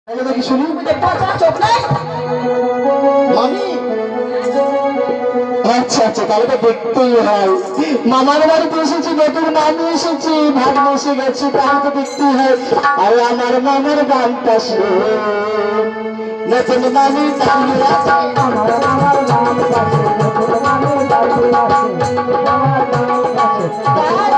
দেখি শুনি চোখ নাই মামি। আচ্ছা আচ্ছা, তাহলে তো দেখতেই হয়। মামার বাড়িতে এসেছি, নতুন মামি এসেছি, ভাগ্নে এসে গেছে, তাহলে তো দেখতেই হয়। আরে আমার মামার গানটা নতুন মামি দাঁড়িয়ে আছে, আমার মামার গানটা নতুন মামি দাঁড়িয়ে আছে, আমার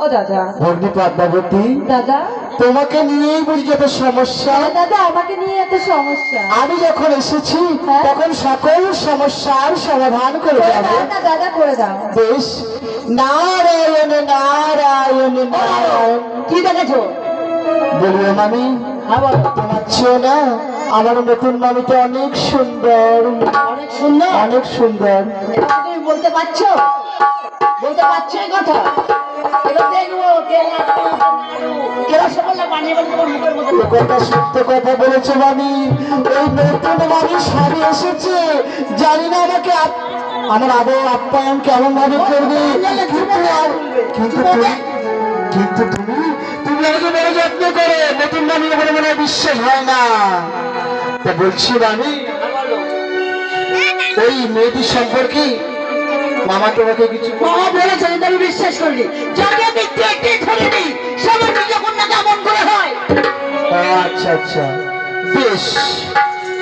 ও দাদা। ভগ্নী পদ্মাবতী, দাদা তোমাকে নিয়েই বুঝি যত সমস্যা। দাদা, আমাকে নিয়ে এত সমস্যা। আমি যখন এসেছি তখন সকল সমস্যার সমাধান করে যাবো। দাদা করে দাও। বেশ, নারায়ণ নারায়ণ নারায়ণ। কি দেখেছো? বলিও মামি, তোমার চেয়ে না আমার নতুন মামিটা অনেক সুন্দর, অনেক সুন্দর, অনেক সুন্দর। তুমি বলতে পারছো? বলতে পারছো এই কথা? সত্য কথা বলেছে মামি। ওই নতুন মামি স্বামী এসেছে, জানি না আমাকে আমার আদর আপ্যায়ন কেমন ভাবে করবে, কিন্তু তুমি তুমি আমাকে বড় যত্ন করো। নতুন মামি বলে মনে বিশ্বাস হয় না। তা বলছি মামি, ওই মেয়েটির সম্পর্কে মামা তোমাকে কিছু বলেছে, আমি বিশ্বাস করি। যাকে দেখতে একটি ধরিনি, সবার যখন না কেমন করে হয়। আচ্ছা আচ্ছা, বেশ,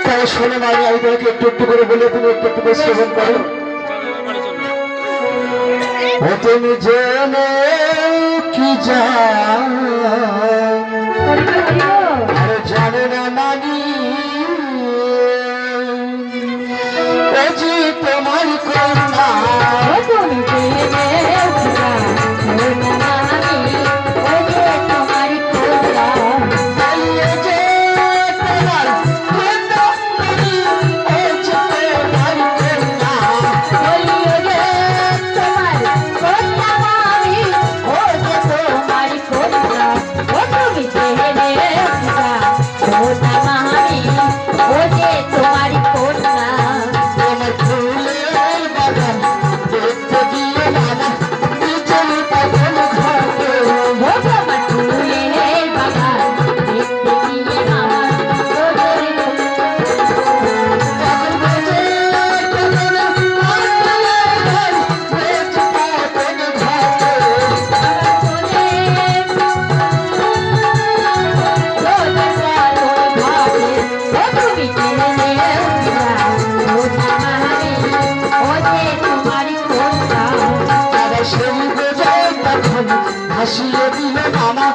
তাহলে শোনো মামি, আমি তোমাকে একটু একটু করে বলে, তুমি একটু একটু করে শ্রবণ করো। তুমি জেনে কি আর জানে না মানি, ও যে তোমার কন্যা, হাসিয়ে দিল মামা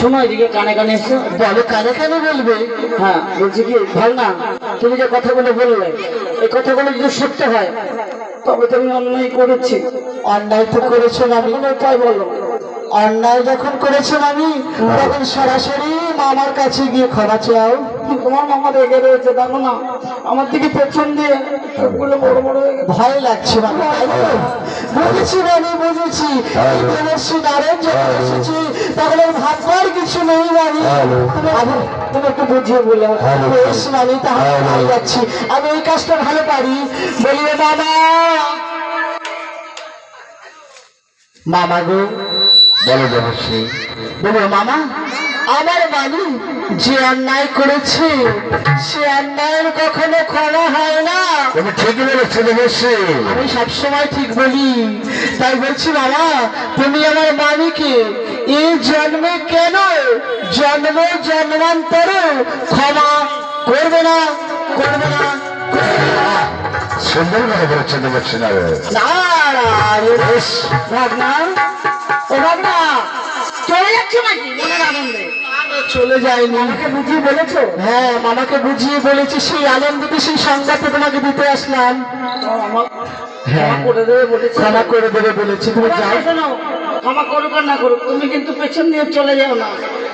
সময় দিকে কানে কানে এসো। বলো, কানে কানে বলবে? হ্যাঁ, বলছি কি ভাই না, তুমি যে কথাগুলো বললে, এই কথাগুলো যদি সত্য হয় তবে তুমি অন্যায় করেছি। অন্যায় তো করেছো মামি, তাই বলো। অন্যায় যখন করেছেন আমি, তখন সরাসরি মামার কাছে গিয়ে ক্ষমা চাও। তোমার মামা রেগে রয়েছে, দেখো না আমার দিকে পেছন দিয়ে চোখগুলো বড় বড় হয়ে গেছে। ভয় লাগছে মামি, তাই তো? বুঝেছি মামি, বুঝেছি। এই দেবশ্রী নারায়ণ যখন এসেছি তখন আর ভাববার কিছু নেই মামি। তুমি একটু বুঝিয়ে বলে। বেশ মামি, তাহলে আমি যাচ্ছি। আমি এই কাজটা ভালো পারি। বলিও মামা, মামা গো। বলো দেবশ্রী। বলো মামা, আমার মামি যে অন্যায় করেছে সে অন্যায়ের কখনো ক্ষমা হয় না। তুমি ঠিকই বলেছো দেবশ্রী। আমি সবসময় ঠিক বলি, তাই বলছি মামা, তুমি আমার মামিকে এই জন্মে কেন জন্ম জন্মান্তরে ক্ষমা করবে না, করবে না, করবে না। সুন্দর কথা বলেছো দেবশ্রী নারায়ণ। বেশ, ভাবনা, ও ভাবনা, চলে যাচ্ছে নাকি মনের আনন্দে? চলে যায়নি। আমাকে বুঝিয়ে বলেছো? হ্যাঁ, মামাকে বুঝিয়ে বলেছি, সেই আনন্দতে সেই সংবাদটা তোমাকে দিতে আসলাম। ক্ষমা করে দেবে বলেছি। ক্ষমা করে দেবে বলেছি, তুমি যাও। শোনো, ক্ষমা করুক আর না করুক, তুমি কিন্তু পেছন দিয়ে চলে যাও না,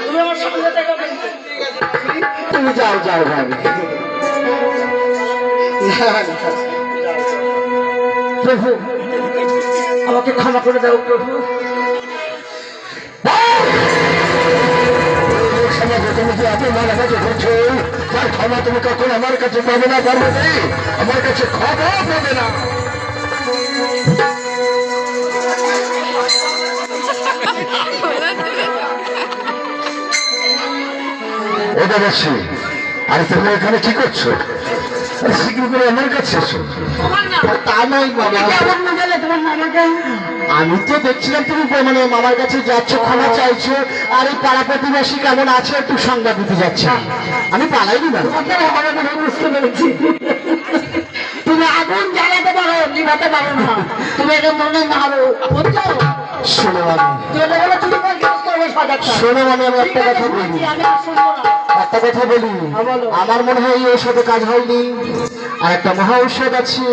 তুমি আমার সঙ্গে থেকো কিন্তু। তুমি যাও, যাও ভাবি। প্রভু, আমাকে ক্ষমা করে দাও প্রভু। তুমি যে এত মার আমাকে করছো, তার ক্ষমা তুমি কখন আমার কাছে পাবে না, পারবে না, আমার কাছে ক্ষমা পাবে না। ও দেবশ্রী, আরে তুমি এখানে কি করছো? আরে শীঘ্র করে আমার কাছে এসো। তা নয় বাবা, কেমন না গেলে তোমার মামাকে? আমি তো দেখছিলাম তুমি মানে মামার কাছে যাচ্ছ, ক্ষমা চাইছো, আর এই পাড়া প্রতিবেশী কেমন আছে একটু সংবাদ দিতে যাচ্ছে। আমি পালাইনি না। তোমাকে আমার কথা বুঝতে পেরেছি। তুমি আগুন জ্বালাতে পারো, নিভাতে পারো না, তুমি এটা মনে মারো, বুঝছো? শোনো আমি, চলে গেলে তুমি বরখাস্ত হবে সজাগতা। শোনো আমি একটা ঠিক আছে, কথা বলি, বুঝছি, আমি আর শুনবো না। একটা কথা বলি। হ্যাঁ, বলো। আমার মনে হয় এই ঔষধে কাজ হয়নি, আর একটা মহা ঔষধ আছে,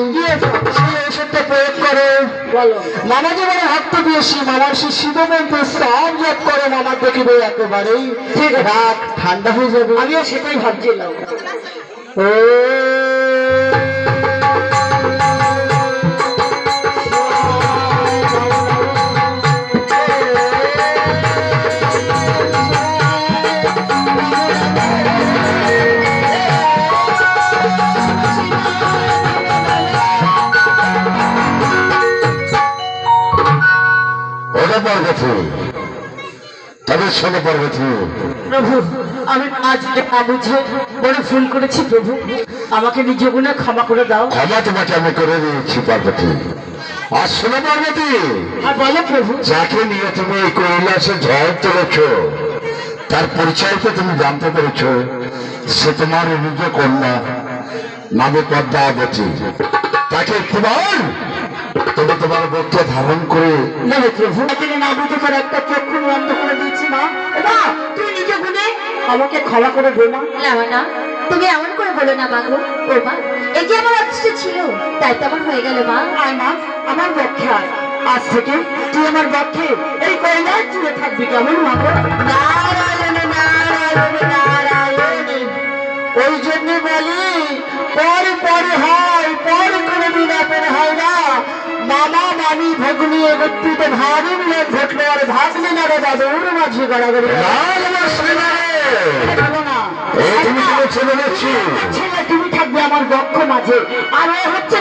সেই ঔষধটা প্রয়োগ করো। বলো। মামা যে বড় ভক্ত দিয়েছি, মামার সেই শিবমন্ত্র সব জপ করে, মামার দেখিবে একেবারেই ঠিক রাগ ঠান্ডা হয়ে যাবে। আমিও সেটাই ভাবছিলাম। ও ওটা পার্বতী, তাদের সঙ্গে পার্বতী। প্রভু, আমি আজ না বুঝে বড় ভুল করেছি প্রভু, আমাকে নিজ গুণে ক্ষমা করে দাও। ক্ষমা তোমাকে আমি করে দিয়েছি পার্বতী। আর শোনো পার্বতী, আর বলো প্রভু। যাকে নিয়ে তুমি এই কৈলাসে ঝড় তুলেছ, তার পরিচয় তো তুমি জানতে পেরেছ। সে তোমার নিজ কন্যা, নামে পদ্মাবতী। তাকে তোমার তুমি তোমার বক্তব্য ধারণ করে নেবে প্রভু, তিনি না বুঝে করে একটা চক্ষু বন্ধ করে দিয়েছি। মা, ও মা, তুই নিজ গুণে আমাকে ক্ষমা করে দে না। না, তুমি এমন করে বলো না মা গো। ও মা, এই যে আমার অদৃষ্ট ছিল, তাই তো আমার হয়ে গেল মা। আয় মা, আমার পক্ষে আয়। আজ থেকে তুই আমার পক্ষে এই কৈলাস জুড়ে থাকবি, কেমন মা গো? নারায়ণ নারায়ণ নারায়ণ, ওই জন্য বলি পর পর হয়, পর কোনো বিনাপের হয় না। মামা মামি ভগ্নি একত্রিত ভাবি মিলে ঘটলো, আর ভাবলি না রে দাদুর মাঝে গড়াগড়ি। বলো না, এই তুমি তোমার ছেলে দেখছি। ছেলে তুমি থাকবে আমার বক্ষ মাঝে, আর ও হচ্ছে